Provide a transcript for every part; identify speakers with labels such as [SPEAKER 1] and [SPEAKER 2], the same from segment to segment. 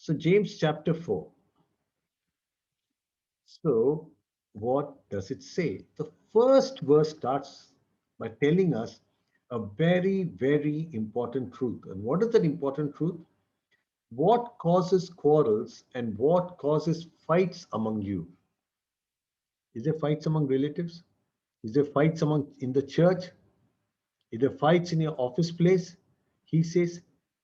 [SPEAKER 1] So James chapter 4. So what does it say? The first verse starts by telling us a very, very important truth. And what is that important truth? What causes quarrels and what causes fights among you? Is there fights among relatives? Is there fights among in the church? Is there fights in your office place? He says,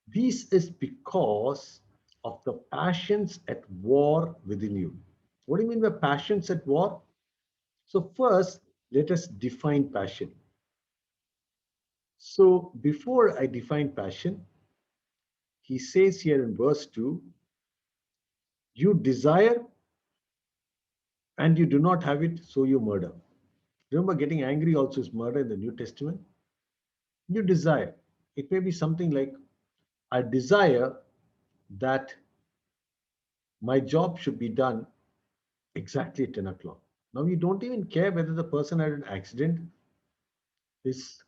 [SPEAKER 1] this is because of the passions at war within you. What do you mean by passions at war? So first, let us define passion. So before I define passion, he says here in verse 2, you desire and you do not have it, so you murder. Remember, getting angry also is murder in the New Testament. You desire. It may be something like, I desire that my job should be done exactly at 10 o'clock. Now, you don't even care whether the person had an accident, his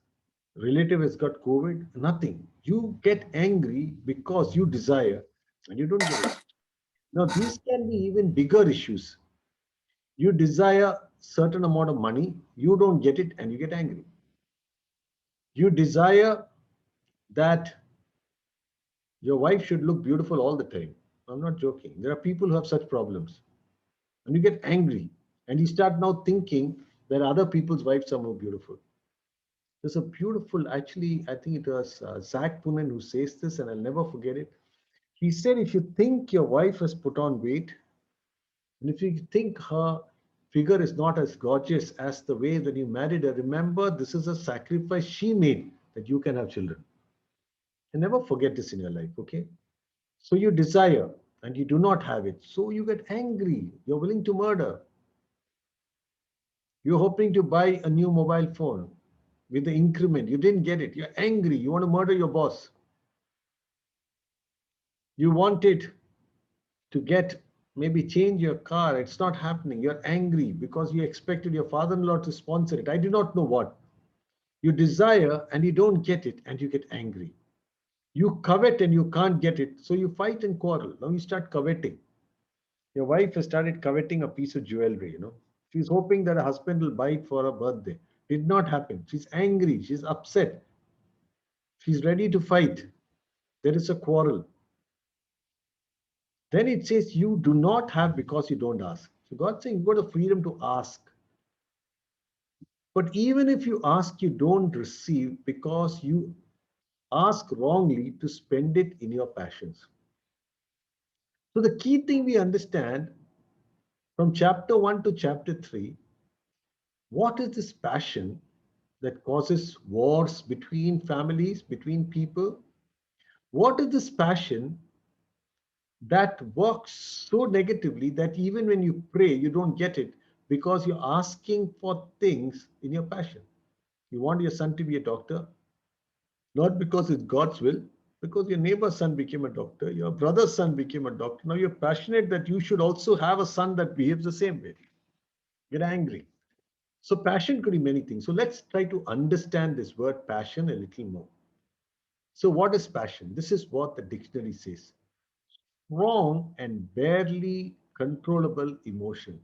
[SPEAKER 1] relative has got COVID, nothing. You get angry because you desire and you don't get it. Now, these can be even bigger issues. You desire certain amount of money, you don't get it and you get angry. You desire that your wife should look beautiful all the time. I'm not joking. There are people who have such problems. And you get angry. And you start now thinking that other people's wives are more beautiful. There's a beautiful, actually, I think it was Zach Punan who says this, and I'll never forget it. He said, if you think your wife has put on weight, and if you think her figure is not as gorgeous as the way that you married her, remember this is a sacrifice she made that you can have children. And never forget this in your life, okay? So you desire and you do not have it. So you get angry. You're willing to murder. You're hoping to buy a new mobile phone with the increment. You didn't get it. You're angry. You want to murder your boss. You wanted to get maybe change your car. It's not happening. You're angry because you expected your father-in-law to sponsor it. I do not know what. You desire and you don't get it and you get angry. You covet and you can't get it. So you fight and quarrel. Now you start coveting. Your wife has started coveting a piece of jewelry. She's hoping that her husband will buy it for her birthday. Did not happen. She's angry. She's upset. She's ready to fight. There is a quarrel. Then it says you do not have because you don't ask. So God's saying you've got the freedom to ask. But even if you ask, you don't receive because you ask wrongly to spend it in your passions. So the key thing we understand from chapter 1 to chapter 3, what is this passion that causes wars between families, between people? What is this passion that works so negatively that even when you pray, you don't get it because you're asking for things in your passion? You want your son to be a doctor, not because it's God's will, because your neighbor's son became a doctor, your brother's son became a doctor. Now you're passionate that you should also have a son that behaves the same way. Get angry. So passion could be many things. So let's try to understand this word passion a little more. So what is passion? This is what the dictionary says. Strong and barely controllable emotion.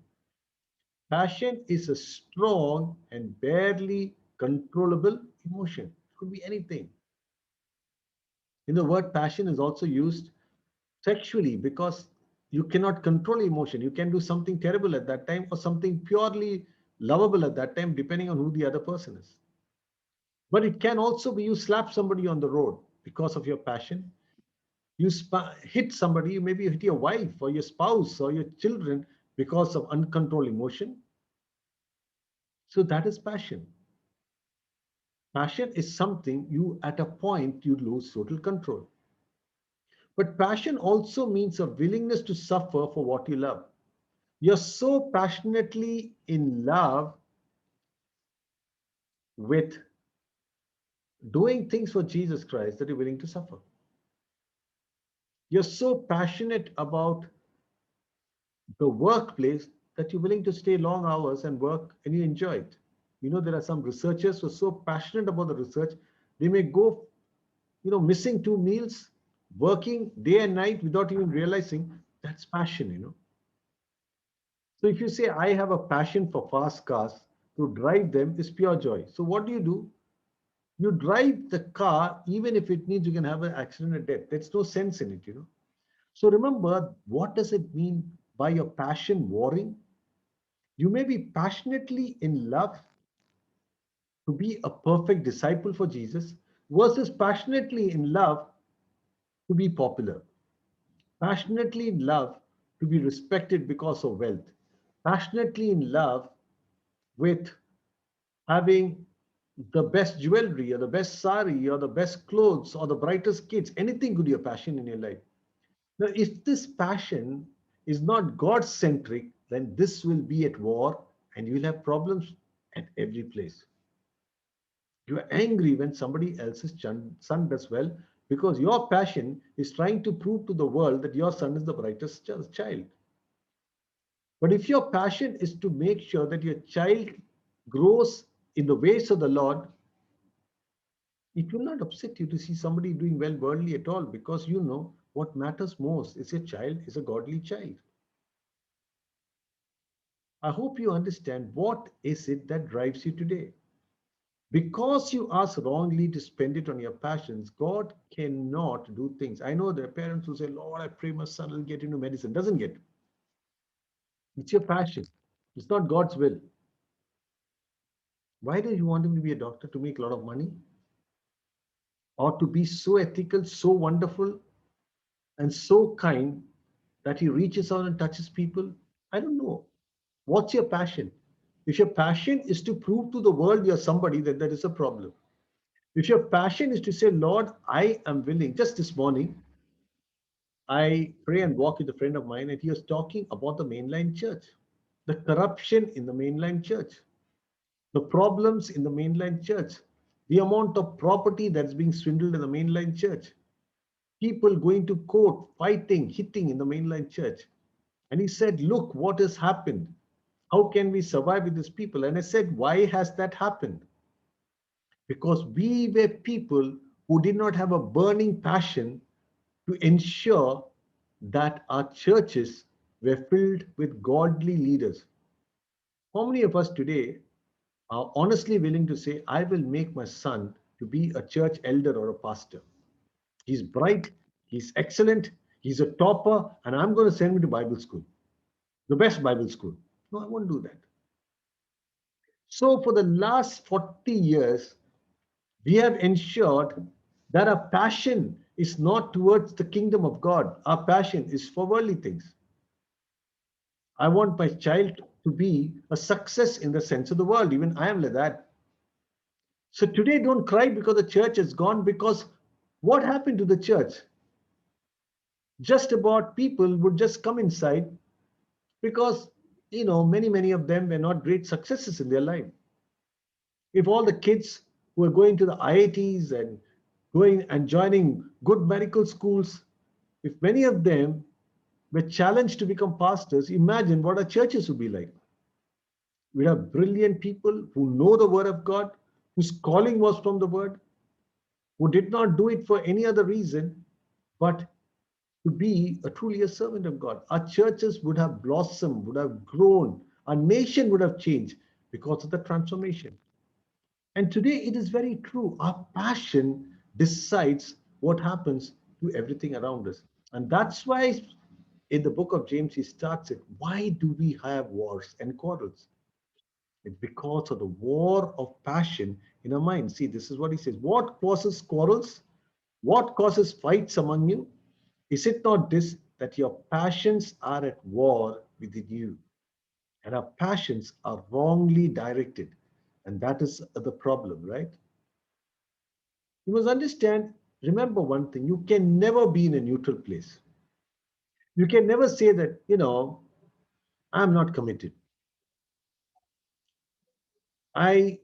[SPEAKER 1] Passion is a strong and barely controllable emotion. It could be anything. The word passion is also used sexually because you cannot control emotion. You can do something terrible at that time or something purely lovable at that time, depending on who the other person is. But it can also be you slap somebody on the road because of your passion. You hit somebody, maybe you hit your wife or your spouse or your children because of uncontrolled emotion. So that is passion. Passion is something you, at a point, you lose total control. But passion also means a willingness to suffer for what you love. You're so passionately in love with doing things for Jesus Christ that you're willing to suffer. You're so passionate about the workplace that you're willing to stay long hours and work and you enjoy it. There are some researchers who are so passionate about the research, they may go, missing 2 meals working day and night without even realizing, that's passion. So if you say, I have a passion for fast cars, to drive them is pure joy. So what do? You drive the car, even if it means you can have an accident or death. There's no sense in it. So remember, what does it mean by your passion warring? You may be passionately in love to be a perfect disciple for Jesus versus passionately in love to be popular, passionately in love to be respected because of wealth, passionately in love with having the best jewelry or the best sari or the best clothes or the brightest kids. Anything could be a passion in your life. Now, if this passion is not God centric, then this will be at war and you will have problems at every place. You are angry when somebody else's son does well because your passion is trying to prove to the world that your son is the brightest child. But if your passion is to make sure that your child grows in the ways of the Lord, it will not upset you to see somebody doing well worldly at all, because you know what matters most is your child is a godly child. I hope you understand what is it that drives you today. Because you ask wrongly to spend it on your passions, God cannot do things. I know there are parents who say, Lord, I pray my son will get into medicine. Doesn't get. It's your passion. It's not God's will. Why do you want him to be a doctor? To make a lot of money? Or to be so ethical, so wonderful, and so kind that he reaches out and touches people? I don't know. What's your passion? If your passion is to prove to the world you're somebody, then there is a problem. If your passion is to say, Lord, I am willing. Just this morning, I pray and walk with a friend of mine, and he was talking about the mainline church, the corruption in the mainline church, the problems in the mainline church, the amount of property that's being swindled in the mainline church, people going to court, fighting, hitting in the mainline church. And he said, look what has happened. How can we survive with these people? And I said, why has that happened? Because we were people who did not have a burning passion to ensure that our churches were filled with godly leaders. How many of us today are honestly willing to say, I will make my son to be a church elder or a pastor? He's bright, he's excellent, he's a topper, and I'm going to send him to Bible school, the best Bible school. No, I won't do that. So, for the last 40 years, we have ensured that our passion is not towards the kingdom of God. Our passion is for worldly things. I want my child to be a success in the sense of the world. Even I am like that. So today, don't cry because the church is gone, because what happened to the church? Just about people would just come inside because, many of them were not great successes in their life. If all the kids who are going to the IITs and going and joining good medical schools, if many of them were challenged to become pastors, imagine what our churches would be like. We have brilliant people who know the word of God, whose calling was from the word, who did not do it for any other reason but to be truly a servant of God. Our churches would have blossomed, would have grown, our nation would have changed because of the transformation. And today it is very true. Our passion decides what happens to everything around us. And that's why in the book of James, he starts it. Why do we have wars and quarrels? It's because of the war of passion in our mind. See, this is what he says. What causes quarrels? What causes fights among you? Is it not this, that your passions are at war within you? And our passions are wrongly directed. And that is the problem, right? You must understand, remember one thing, you can never be in a neutral place. You can never say that, I'm not committed. I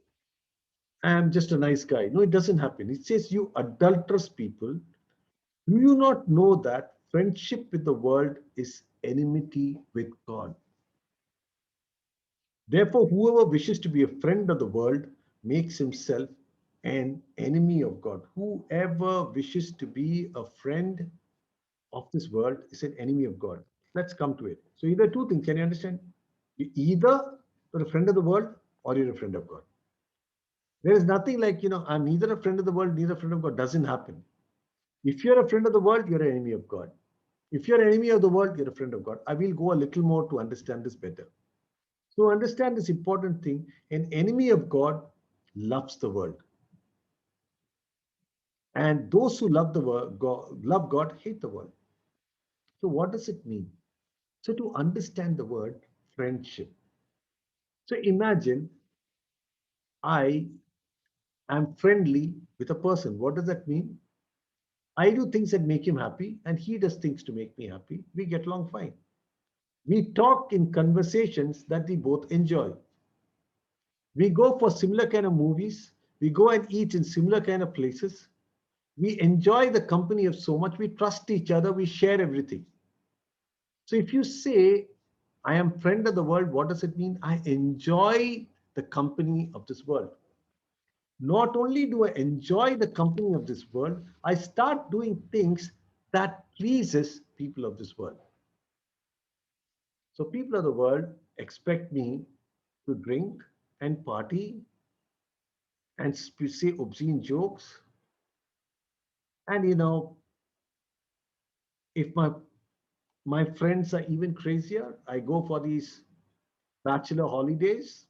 [SPEAKER 1] am just a nice guy. No, it doesn't happen. It says, you adulterous people, do you not know that friendship with the world is enmity with God? Therefore, whoever wishes to be a friend of the world makes himself an enemy of God. Whoever wishes to be a friend of this world is an enemy of God. Let's come to it. So either two things. Can you understand? You either you're a friend of the world or you're a friend of God. There is nothing like, I'm neither a friend of the world, neither a friend of God. Doesn't happen. If you're a friend of the world, you're an enemy of God. If you're an enemy of the world, you're a friend of God. I will go a little more to understand this better. So understand this important thing. An enemy of God loves the world. And those who love the world, love God, hate the world. So what does it mean? So to understand the word friendship. So imagine I am friendly with a person. What does that mean? I do things that make him happy, and he does things to make me happy. We get along fine. We talk in conversations that we both enjoy. We go for similar kind of movies. We go and eat in similar kind of places. We enjoy the company of so much. We trust each other. We share everything. So if you say, I am friend of the world, what does it mean? I enjoy the company of this world. Not only do I enjoy the company of this world, I start doing things that pleases people of this world. So people of the world expect me to drink and party and say obscene jokes. And if my friends are even crazier, I go for these bachelor holidays.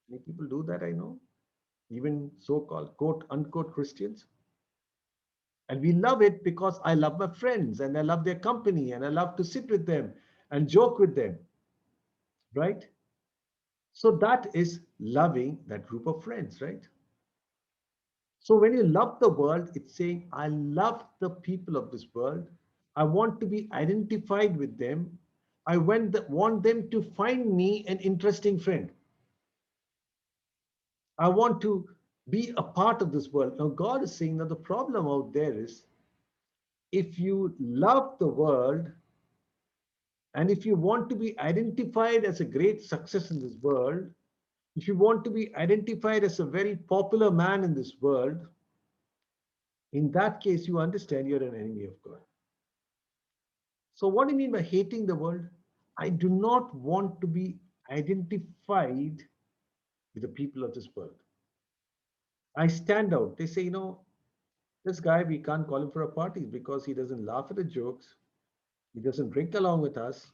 [SPEAKER 1] Many people do that, I know, even so-called quote unquote Christians. And we love it because I love my friends and I love their company and I love to sit with them and joke with them, right? So that is loving that group of friends, right? So when you love the world, it's saying, I love the people of this world. I want to be identified with them. I want them to find me an interesting friend. I want to be a part of this world. Now, God is saying that the problem out there is if you love the world and if you want to be identified as a great success in this world, if you want to be identified as a very popular man in this world, in that case, you understand you're an enemy of God. So, what do you mean by hating the world? I do not want to be identified with the people of this world. I stand out. They say, this guy, we can't call him for a party because he doesn't laugh at the jokes. He doesn't drink along with us.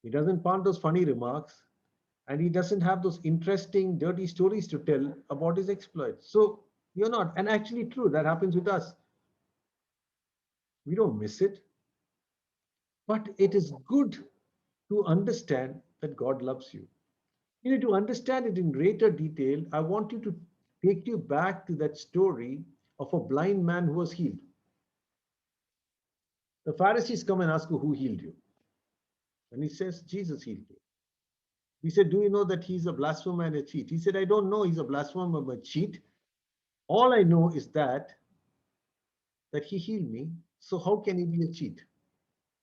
[SPEAKER 1] He doesn't pass those funny remarks. And he doesn't have those interesting, dirty stories to tell about his exploits. So you're not. And actually, true, that happens with us. We don't miss it. But it is good to understand that God loves you. You need to understand it in greater detail. I want you to take you back to that story of a blind man who was healed. The Pharisees come and ask you who healed you. And he says, Jesus healed you. He said, do you know that he's a blasphemer and a cheat? He said, I don't know he's a blasphemer and a cheat. All I know is that he healed me. So how can he be a cheat?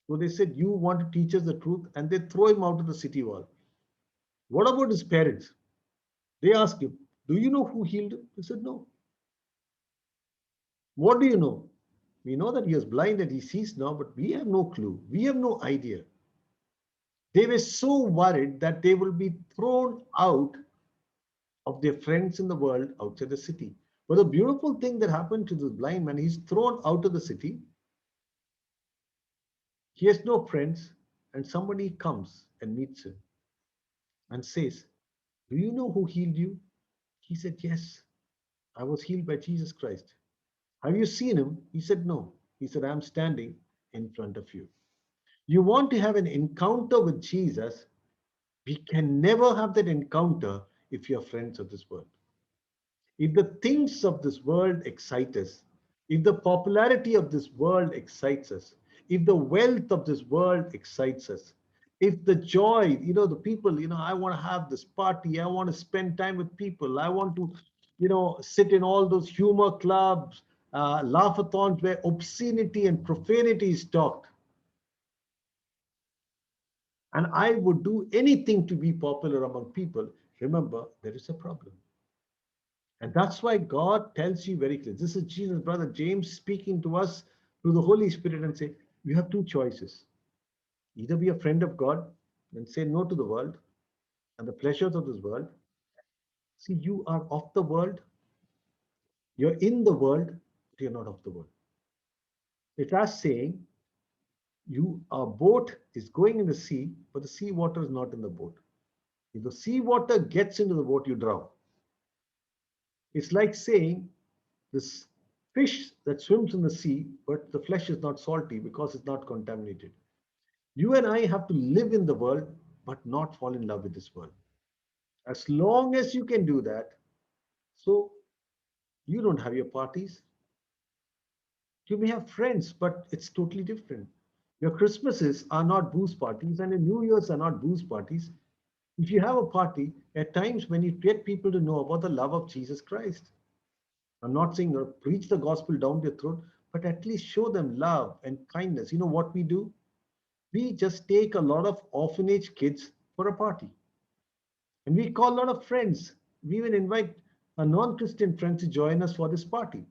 [SPEAKER 1] So they said, you want to teach us the truth, and they throw him out of the city wall. What about his parents? They ask him, do you know who healed him? He said, no. What do you know? We know that he is blind and he sees now, but we have no clue. We have no idea. They were so worried that they will be thrown out of their friends in the world outside the city. But the beautiful thing that happened to this blind man, he's thrown out of the city. He has no friends, and somebody comes and meets him and says, do you know who healed you? He said, yes, I was healed by Jesus Christ. Have you seen him? He said, no. He said, I'm standing in front of you. You want to have an encounter with Jesus, we can never have that encounter if you're friends of this world. If the things of this world excite us, if the popularity of this world excites us, if the wealth of this world excites us, if the joy, the people, I want to have this party, I want to spend time with people, I want to, sit in all those humor clubs, laughathons where obscenity and profanity is talked. And I would do anything to be popular among people. Remember, there is a problem. And that's why God tells you very clearly. This is Jesus' brother James speaking to us through the Holy Spirit and say, You have two choices. Either be a friend of God and say no to the world and the pleasures of this world. See, you are of the world, you're in the world, but you're not of the world. It's as saying a boat is going in the sea, but the sea water is not in the boat. If the sea water gets into the boat, you drown. It's like saying this fish that swims in the sea, but the flesh is not salty because it's not contaminated. You and I have to live in the world, but not fall in love with this world. As long as you can do that, so you don't have your parties. You may have friends, but it's totally different. Your Christmases are not booze parties, and your New Year's are not booze parties. If you have a party, at times when you get people to know about the love of Jesus Christ, I'm not saying preach the gospel down their throat, but at least show them love and kindness. You know what we do? We just take a lot of orphanage kids for a party. And we call a lot of friends. We even invite a non-Christian friend to join us for this party.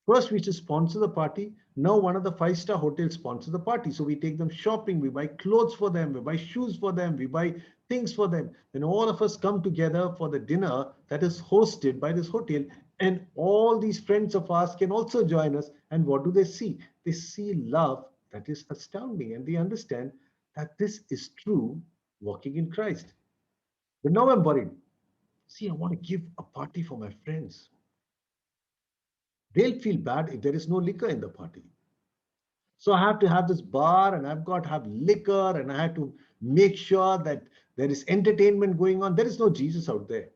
[SPEAKER 1] First, we should sponsor the party. Now, one of the five-star hotels sponsors the party. So we take them shopping, we buy clothes for them, we buy shoes for them, we buy things for them. Then all of us come together for the dinner that is hosted by this hotel. And all these friends of ours can also join us. And what do they see? They see love that is astounding. And they understand that this is true walking in Christ. But now I'm worried. See, I want to give a party for my friends. They'll feel bad if there is no liquor in the party. So I have to have this bar and I've got to have liquor and I have to make sure that there is entertainment going on. There is no Jesus out there.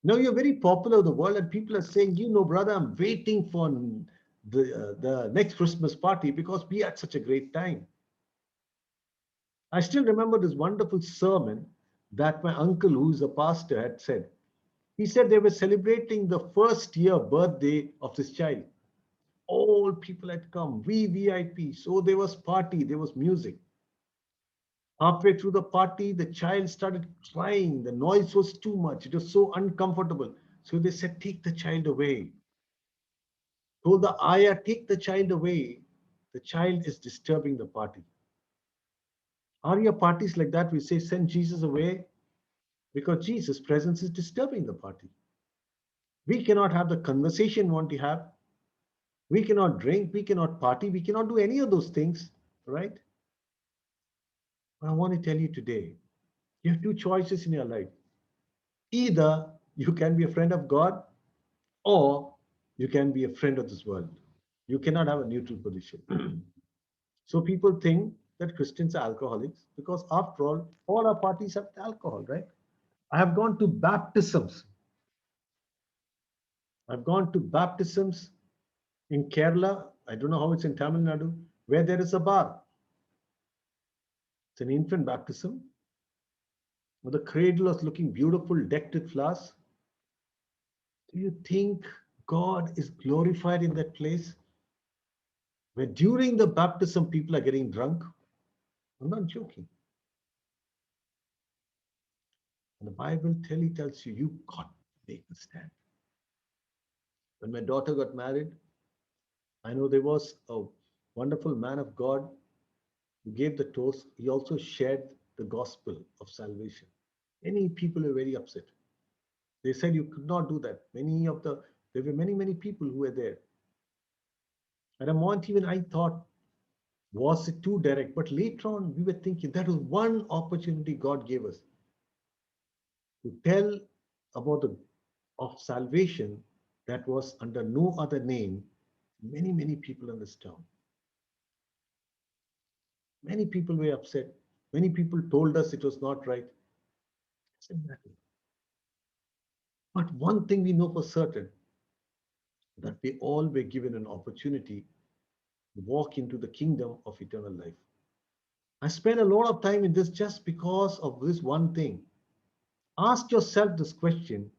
[SPEAKER 1] Now you're very popular in the world and people are saying, you know, brother, I'm waiting for the next Christmas party because we had such a great time. I still remember this wonderful sermon that my uncle, who's a pastor, had said. He said they were celebrating the first year birthday of this child. All people had come, we VIP. So there was party, there was music. Halfway through the party, the child started crying. The noise was too much. It was so uncomfortable. So they said, take the child away. Told the ayah, take the child away. The child is disturbing the party. Are your parties like that? We say, send Jesus away because Jesus' presence is disturbing the party. We cannot have the conversation we want to have. We cannot drink. We cannot party. We cannot do any of those things, right? But I want to tell you today, you have two choices in your life. Either you can be a friend of God or you can be a friend of this world. You cannot have a neutral position. So people think that Christians are alcoholics because after all our parties have alcohol, right? I have gone to baptisms. I've gone to baptisms in Kerala. I don't know how it's in Tamil Nadu, where there is a bar. It's an infant baptism. The cradle is looking beautiful, decked with flowers. Do you think God is glorified in that place where during the baptism people are getting drunk? I'm not joking. And the Bible tells you, you got to make a stand. When my daughter got married, I know there was a wonderful man of God who gave the toast. He also shared the gospel of salvation. Many people were very upset. They said you could not do that. There were many people who were there. At a moment, even I thought, was it too direct? But later on, we were thinking that was one opportunity God gave us to tell about the of salvation that was under no other name. Many people in this town. Many people were upset. Many people told us it was not right. Doesn't matter. But one thing we know for certain that we all were given an opportunity to walk into the kingdom of eternal life. I spent a lot of time in this just because of this one thing. Ask yourself this question.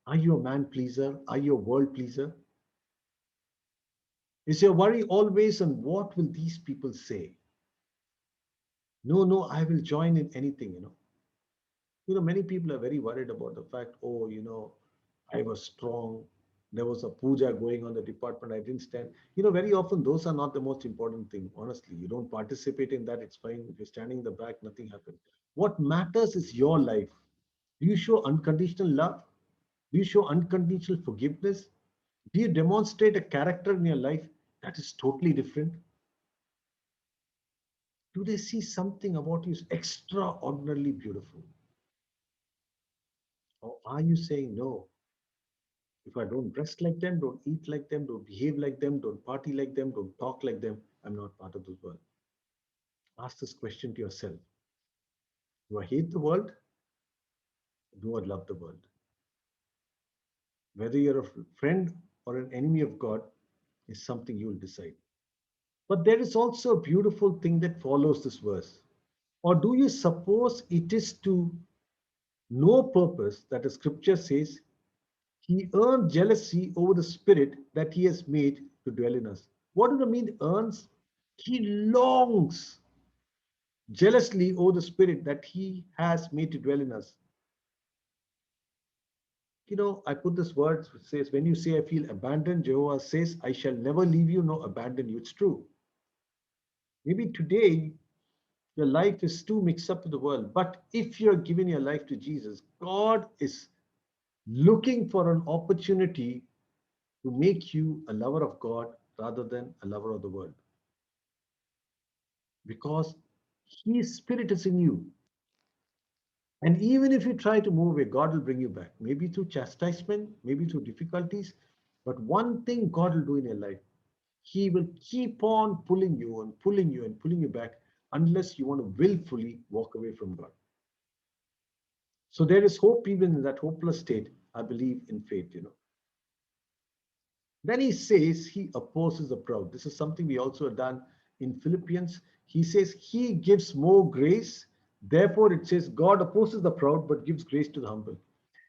[SPEAKER 1] Are you a man pleaser? Are you a world pleaser? Is your worry always on what will these people say? No, I will join in anything. Many people are very worried about the fact, oh, I was strong. There was a puja going on the department. I didn't stand. You know, very often those are not the most important thing. Honestly, you don't participate in that. It's fine. If you're standing in the back, nothing happened. What matters is your life. Do you show unconditional love? Do you show unconditional forgiveness? Do you demonstrate a character in your life that is totally different? Do they see something about you is extraordinarily beautiful? Or are you saying, no, if I don't dress like them, don't eat like them, don't behave like them, don't party like them, don't talk like them, I'm not part of this world? Ask this question to yourself. Do I hate the world? Do I love the world? Whether you're a friend or an enemy of God is something you'll decide. But there is also a beautiful thing that follows this verse. Or do you suppose it is to no purpose that the scripture says he earned jealousy over the spirit that he has made to dwell in us? What does it mean, earns? He longs jealously over the spirit that he has made to dwell in us. You know, I put this word, which says, when you say I feel abandoned, Jehovah says, I shall never leave you nor abandon you. It's true. Maybe today your life is too mixed up with the world, but if you're giving your life to Jesus, God is looking for an opportunity to make you a lover of God rather than a lover of the world. Because His Spirit is in you. And even if you try to move away, God will bring you back. Maybe through chastisement, maybe through difficulties. But one thing God will do in your life, He will keep on pulling you and pulling you and pulling you back unless you want to willfully walk away from God. So there is hope even in that hopeless state. I believe in faith. Then he says he opposes the proud. This is something we also have done in Philippians. He says he gives more grace. Therefore, it says God opposes the proud but gives grace to the humble.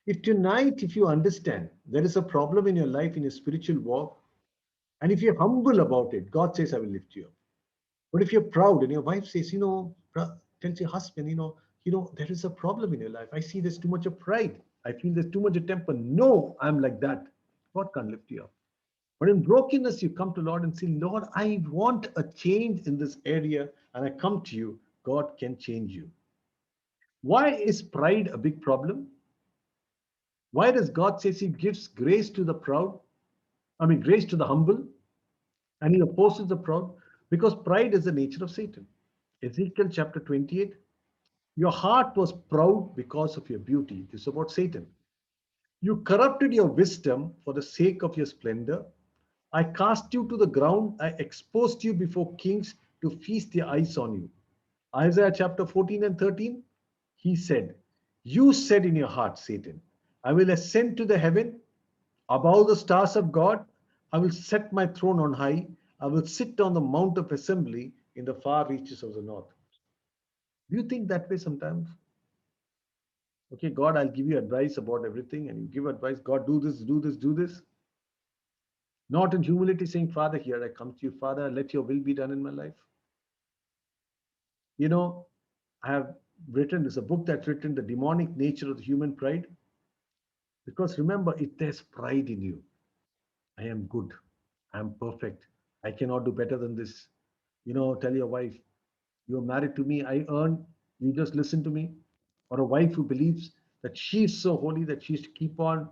[SPEAKER 1] If tonight, if you understand there is a problem in your life, in your spiritual walk, and if you're humble about it, God says, I will lift you up. But if you're proud and your wife says, tells your husband, there is a problem in your life. I see there's too much of pride. I feel there's too much of temper. No, I'm like that. God can't lift you up. But in brokenness, you come to Lord and say, Lord, I want a change in this area, and I come to you. God can change you. Why is pride a big problem? Why does God say he gives grace to the proud? I mean, grace to the humble, and he opposes the proud? Because pride is the nature of Satan. Ezekiel chapter 28. Your heart was proud because of your beauty. This is about Satan. You corrupted your wisdom for the sake of your splendor. I cast you to the ground. I exposed you before kings to feast their eyes on you. Isaiah chapter 14 and 13. He said, you said in your heart, Satan, I will ascend to the heaven above the stars of God. I will set my throne on high. I will sit on the mount of assembly in the far reaches of the north. Do you think that way sometimes? Okay, God, I'll give you advice about everything, and you give advice. God, do this, do this, do this. Not in humility, saying, Father, here I come to you. Father, let your will be done in my life. You know, I have written, there's a book that's written, The Demonic Nature of the Human Pride. Because remember, if there's pride in you, I am good, I am perfect, I cannot do better than this. Tell your wife, you're married to me, I earn, you just listen to me. Or a wife who believes that she's so holy that she has to keep on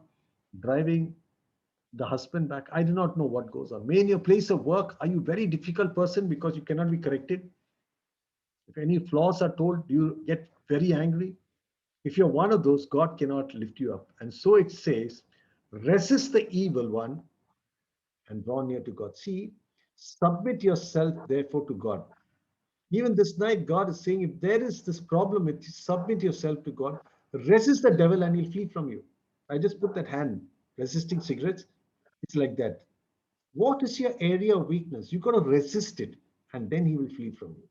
[SPEAKER 1] driving the husband back. I do not know what goes on. May in your place of work, are you a very difficult person because you cannot be corrected? If any flaws are told, do you get very angry? If you're one of those, God cannot lift you up. And so it says, resist the evil one and draw near to God. See, submit yourself therefore to God. Even this night, God is saying, if there is this problem with you, submit yourself to God, resist the devil and he'll flee from you. I just put that hand, resisting cigarettes. It's like that. What is your area of weakness? You got to resist it, and then he will flee from you.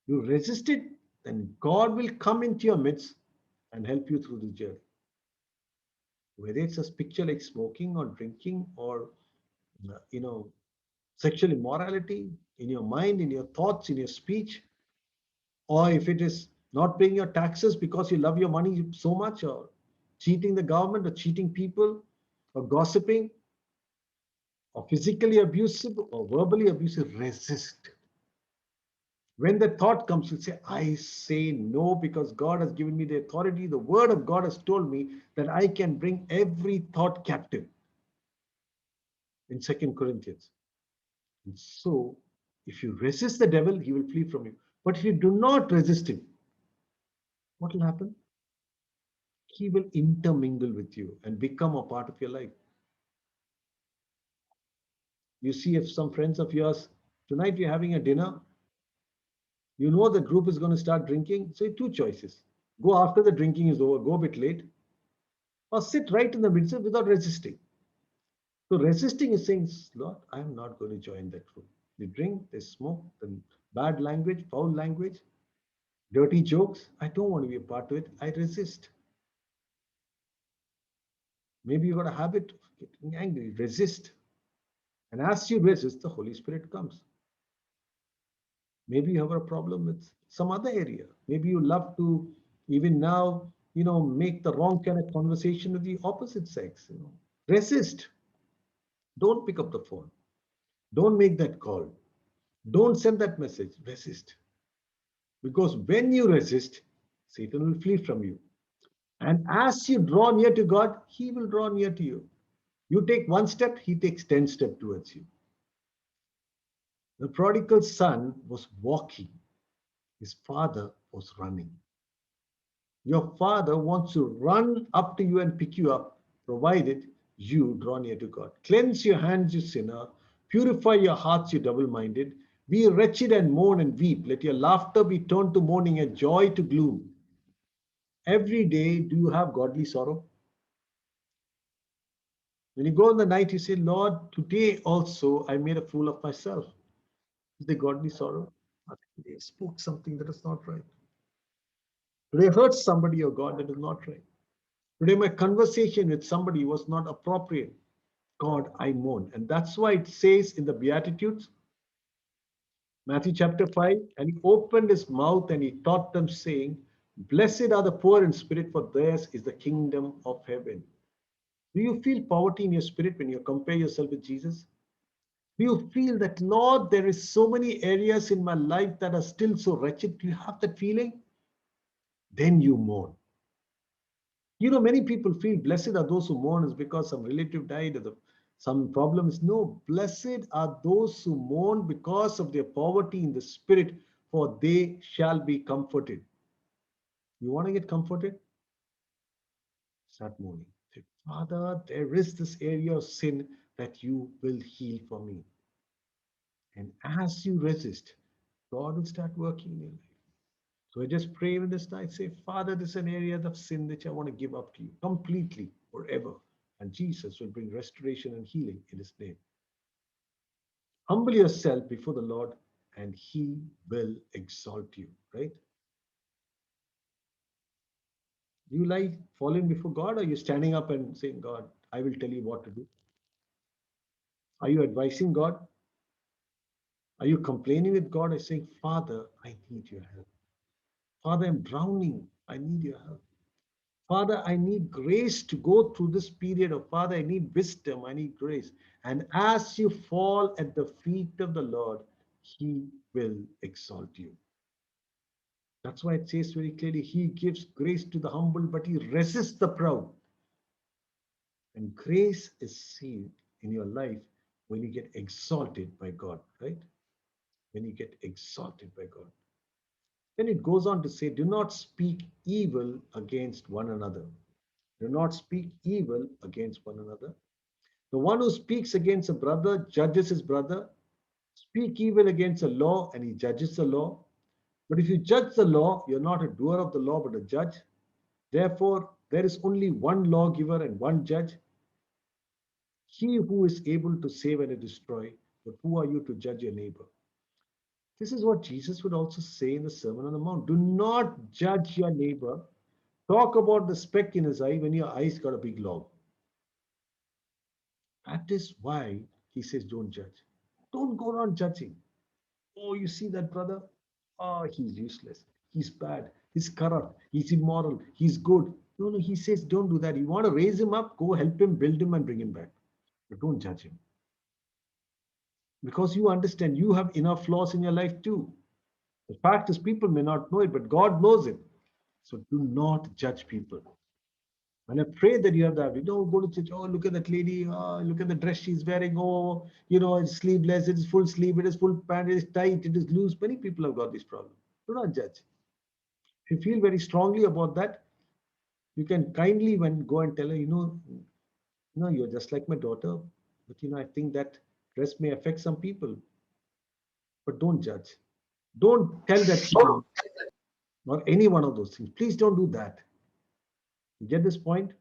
[SPEAKER 1] You resist it, then God will come into your midst and help you through the journey. Whether it's a picture like smoking or drinking or you know sexual immorality in your mind, in your thoughts, in your speech, or if it is not paying your taxes because you love your money so much, or cheating the government or cheating people, or gossiping, or physically abusive or verbally abusive, resist. When the thought comes, you say, I say no because God has given me the authority. The word of God has told me that I can bring every thought captive in 2 Corinthians. And so, if you resist the devil, he will flee from you. But if you do not resist him, what will happen? He will intermingle with you and become a part of your life. You see, if some friends of yours, tonight you're having a dinner, you know the group is going to start drinking. So, two choices: go after the drinking is over, go a bit late, or sit right in the middle without resisting. So, resisting is saying, Lord, I'm not going to join that group. They drink, they smoke, then bad language, foul language, dirty jokes. I don't want to be a part of it. I resist. Maybe you got a habit of getting angry, resist. And as you resist, the Holy Spirit comes. Maybe you have a problem with some other area. Maybe you love to, even now, make the wrong kind of conversation with the opposite sex. Resist. Don't pick up the phone. Don't make that call. Don't send that message. Resist. Because when you resist, Satan will flee from you. And as you draw near to God, he will draw near to you. You take one step, he takes 10 steps towards you. The prodigal son was walking. His father was running. Your father wants to run up to you and pick you up, provided you draw near to God. Cleanse your hands, you sinner. Purify your hearts, you double minded. Be wretched and mourn and weep. Let your laughter be turned to mourning and joy to gloom. Every day, do you have godly sorrow? When you go in the night, you say, Lord, today also I made a fool of myself. Is there godly sorrow? Today I spoke something that is not right. Today I hurt somebody, oh God, that is not right. Today my conversation with somebody was not appropriate. God, I mourn. And that's why it says in the Beatitudes, Matthew chapter 5, and he opened his mouth and he taught them, saying, Blessed are the poor in spirit, for theirs is the kingdom of heaven. Do you feel poverty in your spirit when you compare yourself with Jesus? Do you feel that, Lord, there is so many areas in my life that are still so wretched? Do you have that feeling? Then you mourn. Many people feel blessed are those who mourn is because some relative died or some problems. No, blessed are those who mourn because of their poverty in the spirit, for they shall be comforted. You want to get comforted? Start mourning. Say, Father, there is this area of sin that you will heal for me. And as you resist, God will start working in your life. So I just pray with this night, say, Father, this is an area of sin which I want to give up to you completely, forever. And Jesus will bring restoration and healing in his name. Humble yourself before the Lord and he will exalt you, right? Do you like falling before God, or are you standing up and saying, God, I will tell you what to do? Are you advising God? Are you complaining with God and saying, Father, I need your help? Father, I'm drowning. I need your help. Father, I need grace to go through this period of Father, I need wisdom, I need grace. And as you fall at the feet of the Lord, he will exalt you. That's why it says very clearly, he gives grace to the humble, but he resists the proud. And grace is seen in your life when you get exalted by God, right? When you get exalted by God. Then it goes on to say, do not speak evil against one another. Do not speak evil against one another. The one who speaks against a brother judges his brother. Speak evil against a law and he judges the law. But if you judge the law, you're not a doer of the law, but a judge. Therefore, there is only one lawgiver and one judge, he who is able to save and to destroy. But who are you to judge your neighbor? This is what Jesus would also say in the Sermon on the Mount. Do not judge your neighbor. Talk about the speck in his eye when your eye's got a big log. That is why he says, don't judge. Don't go around judging. Oh, you see that brother? Oh, he's useless. He's bad. He's corrupt. He's immoral. He's good. No, no, he says, don't do that. You want to raise him up, go help him, build him, and bring him back. But don't judge him. Because you understand you have enough flaws in your life too. The fact is, people may not know it, but God knows it. So do not judge people. And I pray that you have that. You don't go to church. Oh, look at that lady. Oh, look at the dress she's wearing. Oh, it's sleeveless. It is full sleeve. It is full pant. It is tight. It is loose. Many people have got this problem. Do not judge. If you feel very strongly about that, you can kindly go and tell her, you're just like my daughter. But I think that dress may affect some people. But don't judge. Don't tell that to or any one of those things. Please don't do that. You get this point?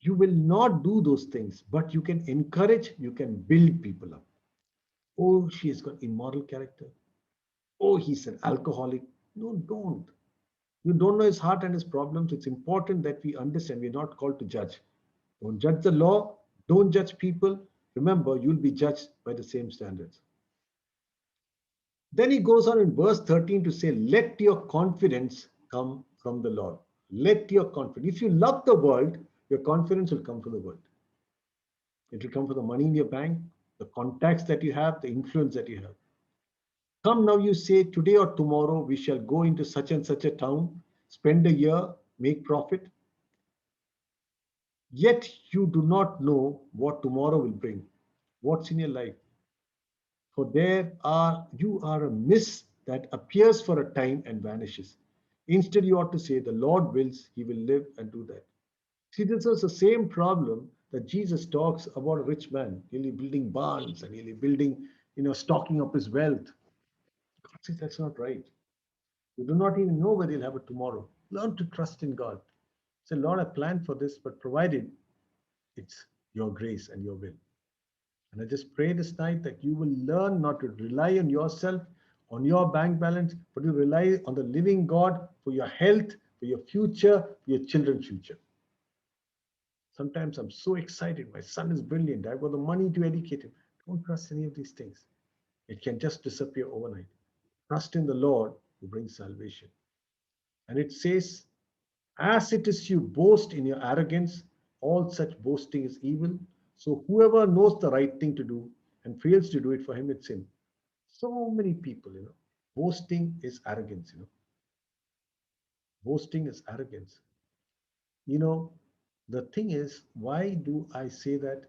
[SPEAKER 1] You will not do those things, but you can encourage, you can build people up. Oh, she has got immoral character. Oh, he's an alcoholic. No, don't. You don't know his heart and his problems. It's important that we understand we're not called to judge. Don't judge the law. Don't judge people. Remember, you'll be judged by the same standards. Then he goes on in verse 13 to say, let your confidence come from the Lord. Let your confidence. If you love the world, your confidence will come from the world. It will come from the money in your bank, the contacts that you have, the influence that you have. Come now, you say, today or tomorrow we shall go into such and such a town, spend a year, make profit. Yet you do not know what tomorrow will bring. What's in your life? For you are a mist that appears for a time and vanishes. Instead, you ought to say, the Lord wills, he will live and do that. See, this is the same problem that Jesus talks about a rich man, nearly building barns and nearly building, stocking up his wealth. God says that's not right. You do not even know whether you'll have it tomorrow. Learn to trust in God. Say, Lord, I planned for this, but provided it's your grace and your will. And I just pray this night that you will learn not to rely on yourself, on your bank balance, but you rely on the living God for your health, for your future, for your children's future. Sometimes I'm so excited. My son is brilliant. I've got the money to educate him. Don't trust any of these things. It can just disappear overnight. Trust in the Lord who brings salvation. And it says, as it is you boast in your arrogance, all such boasting is evil. So whoever knows the right thing to do and fails to do it, for him it's sin. So many people, boasting is arrogance, boasting is arrogance. You know, the thing is, why do I say that?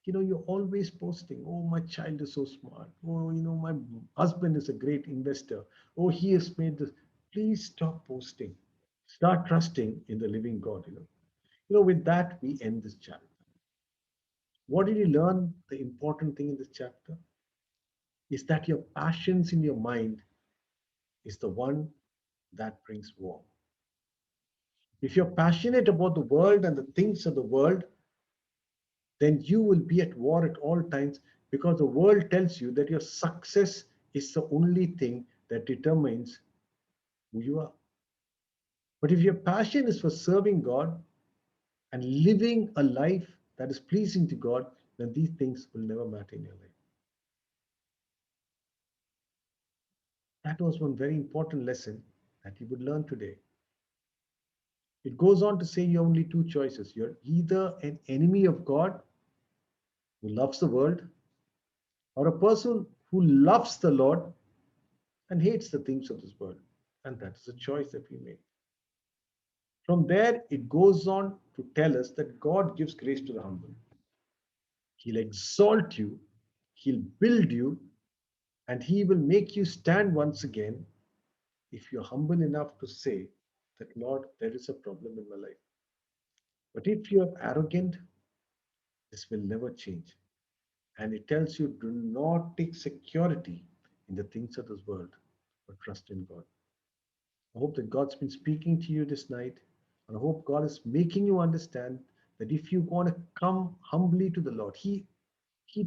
[SPEAKER 1] You're always posting, oh, my child is so smart. Oh, my husband is a great investor. Oh, he has made this. Please stop posting. Start trusting in the living God, with that, we end this chapter. What did you learn? The important thing in this chapter is that your passions in your mind is the one that brings war. If you're passionate about the world and the things of the world, then you will be at war at all times because the world tells you that your success is the only thing that determines who you are. But if your passion is for serving God and living a life that is pleasing to God, then these things will never matter in your life. That was one very important lesson that you would learn today. It goes on to say you have only two choices. You're either an enemy of God who loves the world, or a person who loves the Lord and hates the things of this world. And that is a choice that we make. From there, it goes on to tell us that God gives grace to the humble. He'll exalt you, He'll build you, and He will make you stand once again if you're humble enough to say that, Lord, there is a problem in my life. But if you're arrogant, this will never change. And it tells you, do not take security in the things of this world, but trust in God. I hope that God's been speaking to you this night. And I hope God is making you understand that if you want to come humbly to the Lord, He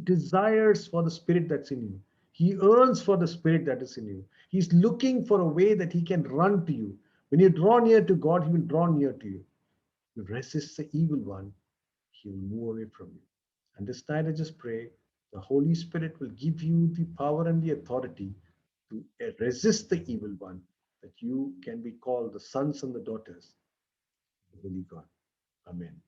[SPEAKER 1] desires for the spirit that's in you. He yearns for the spirit that is in you. He's looking for a way that He can run to you. When you draw near to God, He will draw near to you. You resist the evil one, He will move away from you. And this night I just pray the Holy Spirit will give you the power and the authority to resist the evil one, that you can be called the sons and the daughters Holy God. Amen.